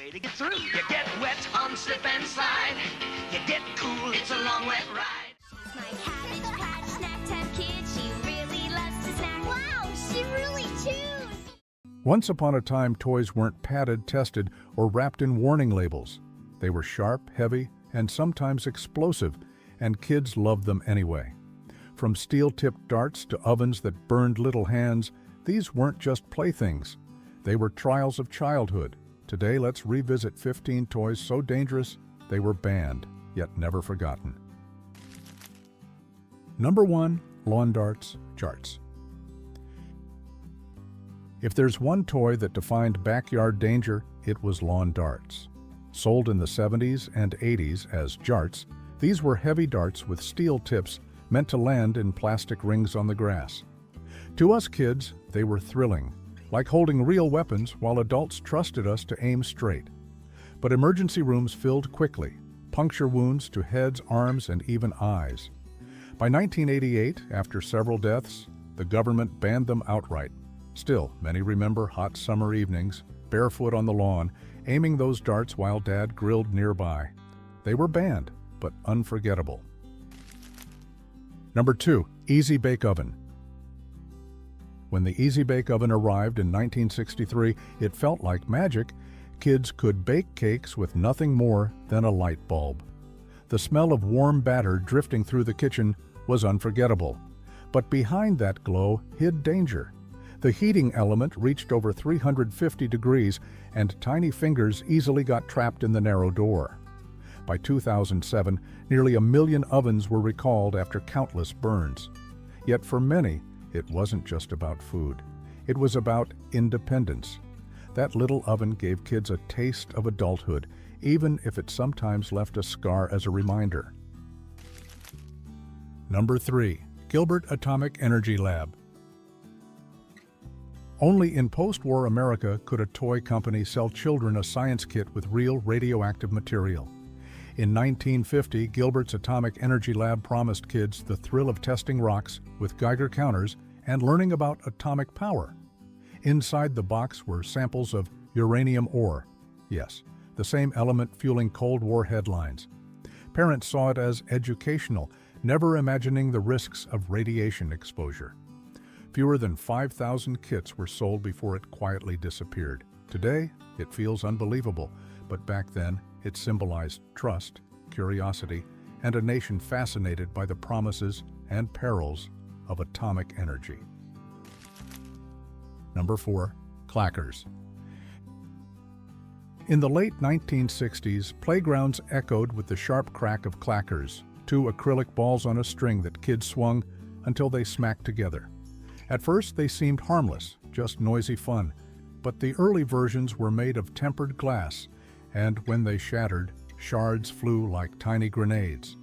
way to get through. You get wet on slip and slide. You get cool, it's a long wet ride. She's my Cabbage Patch snack time kid. She really loves to snack. Wow, she really chews. Once upon a time, toys weren't padded, tested, or wrapped in warning labels. They were sharp, heavy, and sometimes explosive, and kids loved them anyway. From steel-tipped darts to ovens that burned little hands, these weren't just playthings. They were trials of childhood. Today, let's revisit 15 toys so dangerous they were banned, yet never forgotten. Number 1. Lawn darts, jarts. If there's one toy that defined backyard danger, it was lawn darts. Sold in the 70s and 80s as jarts, these were heavy darts with steel tips meant to land in plastic rings on the grass. To us kids, they were thrilling, like holding real weapons while adults trusted us to aim straight. But emergency rooms filled quickly, puncture wounds to heads, arms, and even eyes. By 1988, after several deaths, the government banned them outright. Still, many remember hot summer evenings, barefoot on the lawn, aiming those darts while Dad grilled nearby. They were banned, but unforgettable. Number 2. Easy Bake Oven. When the Easy Bake Oven arrived in 1963, it felt like magic. Kids could bake cakes with nothing more than a light bulb. The smell of warm batter drifting through the kitchen was unforgettable. But behind that glow hid danger. The heating element reached over 350 degrees, and tiny fingers easily got trapped in the narrow door. By 2007, nearly 1 million ovens were recalled after countless burns. Yet for many, it wasn't just about food. It was about independence. That little oven gave kids a taste of adulthood, even if it sometimes left a scar as a reminder. Number 3. Gilbert Atomic Energy Lab. Only in post-war America could a toy company sell children a science kit with real radioactive material. In 1950, Gilbert's Atomic Energy Lab promised kids the thrill of testing rocks with Geiger counters and learning about atomic power. Inside the box were samples of uranium ore. Yes, the same element fueling Cold War headlines. Parents saw it as educational, never imagining the risks of radiation exposure. Fewer than 5,000 kits were sold before it quietly disappeared. Today, it feels unbelievable, but back then, it symbolized trust, curiosity, and a nation fascinated by the promises and perils of atomic energy. Number 4. Clackers. In the late 1960s, playgrounds echoed with the sharp crack of clackers, 2 acrylic balls on a string that kids swung until they smacked together. At first, they seemed harmless, just noisy fun, but the early versions were made of tempered glass, and when they shattered, shards flew like tiny grenades.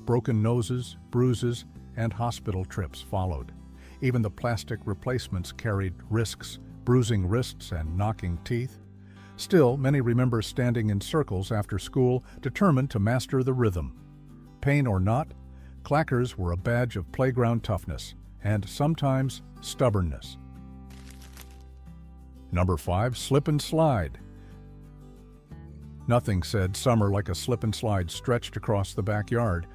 Broken noses, bruises, and hospital trips followed. Even the plastic replacements carried risks, bruising wrists and knocking teeth. Still, many remember standing in circles after school, determined to master the rhythm. Pain or not, clackers were a badge of playground toughness, and sometimes stubbornness. Number 5. Slip and Slide. Nothing said summer like a slip and slide stretched across the backyard.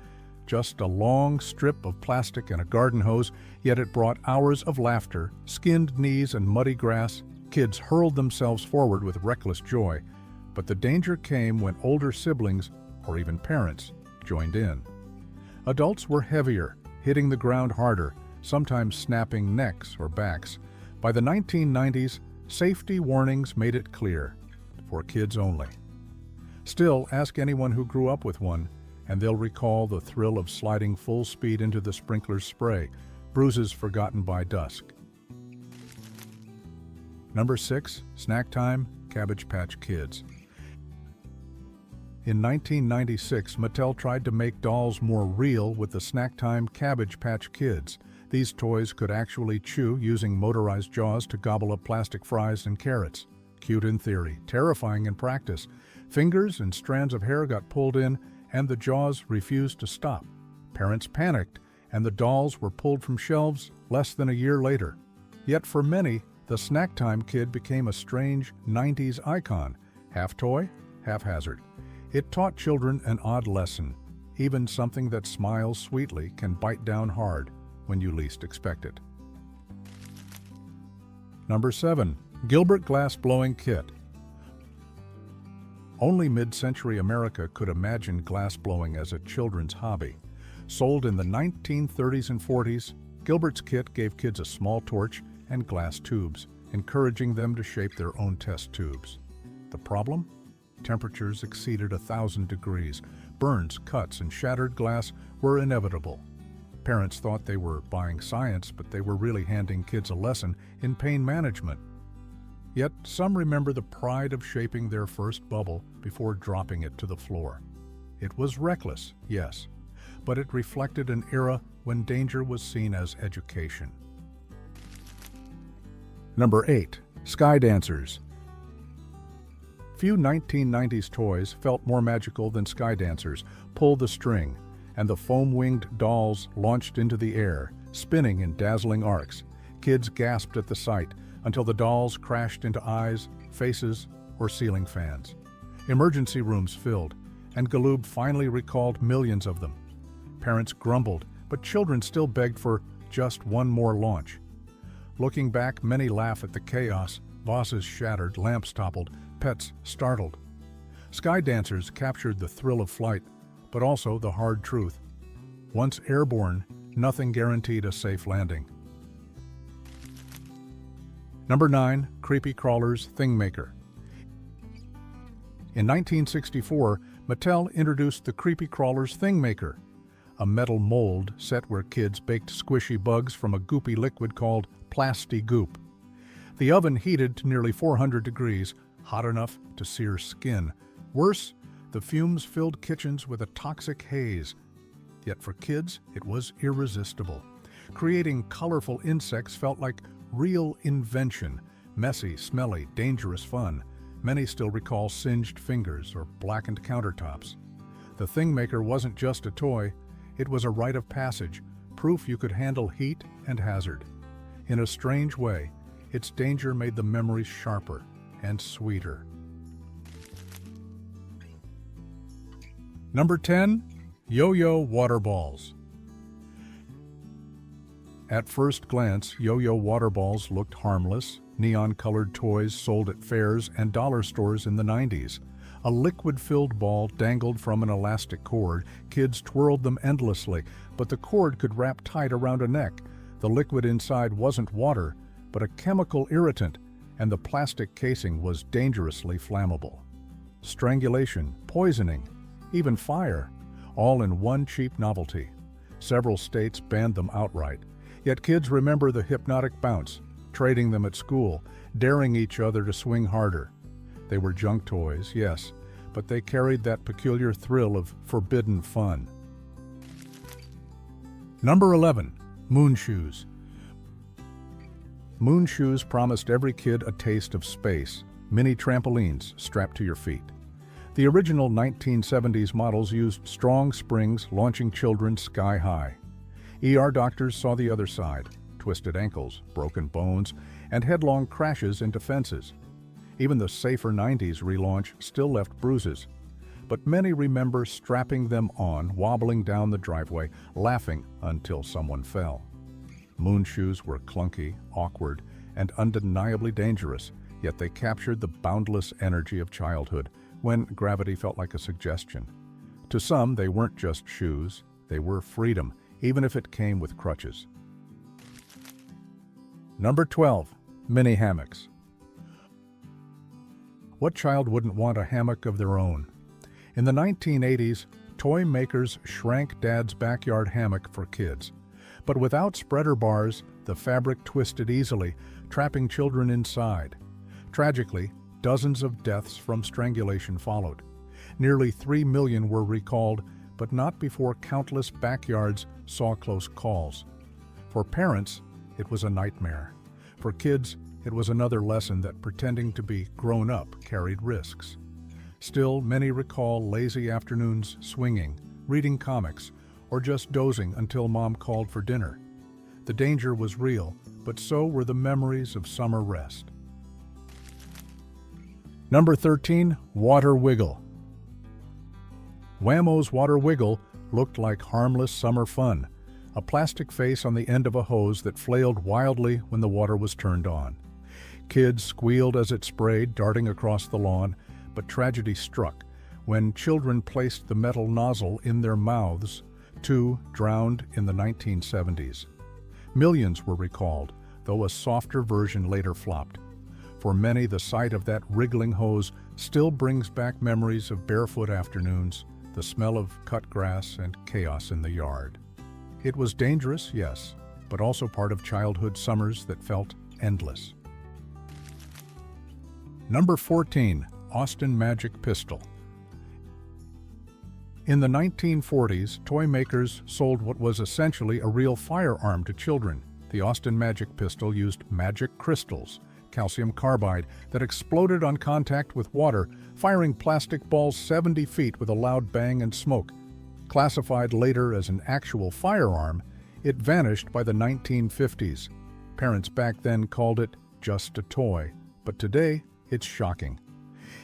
Just a long strip of plastic and a garden hose, yet it brought hours of laughter, skinned knees and muddy grass. Kids hurled themselves forward with reckless joy. But the danger came when older siblings, or even parents, joined in. Adults were heavier, hitting the ground harder, sometimes snapping necks or backs. By the 1990s, safety warnings made it clear, for kids only. Still, ask anyone who grew up with one, and they'll recall the thrill of sliding full speed into the sprinkler's spray, bruises forgotten by dusk. Number 6. Snack Time, Cabbage Patch Kids. In 1996, Mattel tried to make dolls more real with the Snack Time Cabbage Patch Kids. These toys could actually chew using motorized jaws to gobble up plastic fries and carrots. Cute in theory, terrifying in practice. Fingers and strands of hair got pulled in, and the jaws refused to stop. Parents panicked, and the dolls were pulled from shelves less than a year later. Yet for many, the Snack Time Kid became a strange 90s icon, half toy, haphazard. It taught children an odd lesson. Even something that smiles sweetly can bite down hard when you least expect it. Number 7. Gilbert Glass Blowing Kit. Only mid-century America could imagine glass blowing as a children's hobby. Sold in the 1930s and 40s, Gilbert's kit gave kids a small torch and glass tubes, encouraging them to shape their own test tubes. The problem? Temperatures exceeded 1,000 degrees. Burns, cuts, and shattered glass were inevitable. Parents thought they were buying science, but they were really handing kids a lesson in pain management. Yet some remember the pride of shaping their first bubble before dropping it to the floor. It was reckless, yes, but it reflected an era when danger was seen as education. Number 8. Sky Dancers. Few 1990s toys felt more magical than Sky Dancers. Pull the string, and the foam-winged dolls launched into the air, spinning in dazzling arcs. Kids gasped at the sight until the dolls crashed into eyes, faces, or ceiling fans. Emergency rooms filled, and Galoob finally recalled millions of them. Parents grumbled, but children still begged for just one more launch. Looking back, many laugh at the chaos. Vases shattered, lamps toppled, pets startled. Sky Dancers captured the thrill of flight, but also the hard truth. Once airborne, nothing guaranteed a safe landing. Number 9. Creepy Crawlers Thingmaker. In 1964, Mattel introduced the Creepy Crawlers Thingmaker, a metal mold set where kids baked squishy bugs from a goopy liquid called Plasti-Goop. The oven heated to nearly 400 degrees, hot enough to sear skin. Worse, the fumes filled kitchens with a toxic haze. Yet for kids, it was irresistible. Creating colorful insects felt like real invention, messy, smelly, dangerous fun. Many still recall singed fingers or blackened countertops. The Thingmaker wasn't just a toy, it was a rite of passage, proof you could handle heat and hazard. In a strange way, its danger made the memories sharper and sweeter. Number 10. Yo-Yo Water Balls. At first glance, yo-yo water balls looked harmless, neon-colored toys sold at fairs and dollar stores in the 90s. A liquid-filled ball dangled from an elastic cord. Kids twirled them endlessly, but the cord could wrap tight around a neck. The liquid inside wasn't water, but a chemical irritant, and the plastic casing was dangerously flammable. Strangulation, poisoning, even fire, all in one cheap novelty. Several states banned them outright. Yet kids remember the hypnotic bounce, trading them at school, daring each other to swing harder. They were junk toys, yes, but they carried that peculiar thrill of forbidden fun. Number 11. Moon Shoes. Moon Shoes promised every kid a taste of space, mini trampolines strapped to your feet. The original 1970s models used strong springs, launching children sky high. ER doctors saw the other side: twisted ankles, broken bones, and headlong crashes into fences. Even the safer 90s relaunch still left bruises. But many remember strapping them on, wobbling down the driveway, laughing until someone fell. Moon Shoes were clunky, awkward, and undeniably dangerous, yet they captured the boundless energy of childhood when gravity felt like a suggestion. To some, they weren't just shoes, they were freedom, even if it came with crutches. Number 12. Mini Hammocks. What child wouldn't want a hammock of their own? In the 1980s, toy makers shrank Dad's backyard hammock for kids. But without spreader bars, the fabric twisted easily, trapping children inside. Tragically, dozens of deaths from strangulation followed. Nearly 3 million were recalled, but not before countless backyards saw close calls. For parents, it was a nightmare. For kids, it was another lesson that pretending to be grown up carried risks. Still, many recall lazy afternoons swinging, reading comics, or just dozing until Mom called for dinner. The danger was real, but so were the memories of summer rest. Number 13, Water Wiggle. Wham-O's Water Wiggle looked like harmless summer fun, a plastic face on the end of a hose that flailed wildly when the water was turned on. Kids squealed as it sprayed, darting across the lawn, but tragedy struck when children placed the metal nozzle in their mouths. 2 drowned in the 1970s. Millions were recalled, though a softer version later flopped. For many, the sight of that wriggling hose still brings back memories of barefoot afternoons, the smell of cut grass, and chaos in the yard. It was dangerous, yes, but also part of childhood summers that felt endless. Number 14, Austin Magic Pistol. In the 1940s, toy makers sold what was essentially a real firearm to children. The Austin Magic Pistol used magic crystals, calcium carbide, that exploded on contact with water, firing plastic balls 70 feet with a loud bang and smoke. Classified later as an actual firearm, it vanished by the 1950s. Parents back then called it just a toy, but today it's shocking.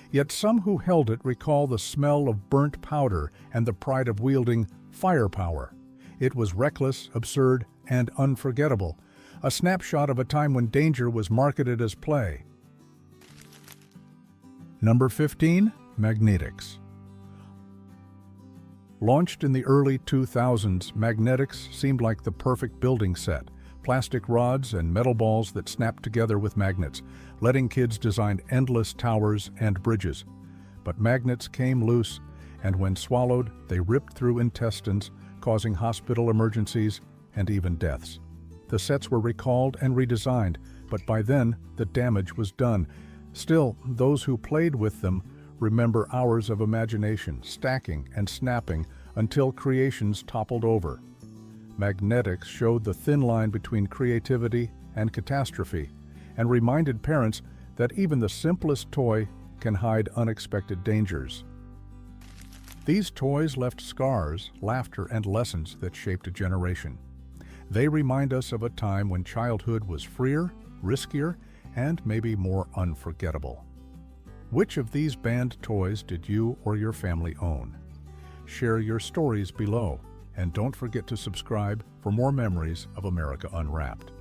Yet some who held it recall the smell of burnt powder and the pride of wielding firepower. It was reckless, absurd, and unforgettable, a snapshot of a time when danger was marketed as play. Number 15, Magnetics. Launched in the early 2000s, Magnetics seemed like the perfect building set. Plastic rods and metal balls that snapped together with magnets, letting kids design endless towers and bridges. But magnets came loose, and when swallowed, they ripped through intestines, causing hospital emergencies and even deaths. The sets were recalled and redesigned, but by then, the damage was done. Still, those who played with them remember hours of imagination, stacking and snapping until creations toppled over. Magnetics showed the thin line between creativity and catastrophe, and reminded parents that even the simplest toy can hide unexpected dangers. These toys left scars, laughter, and lessons that shaped a generation. They remind us of a time when childhood was freer, riskier, and maybe more unforgettable. Which of these banned toys did you or your family own? Share your stories below, and don't forget to subscribe for more memories of America Unwrapped.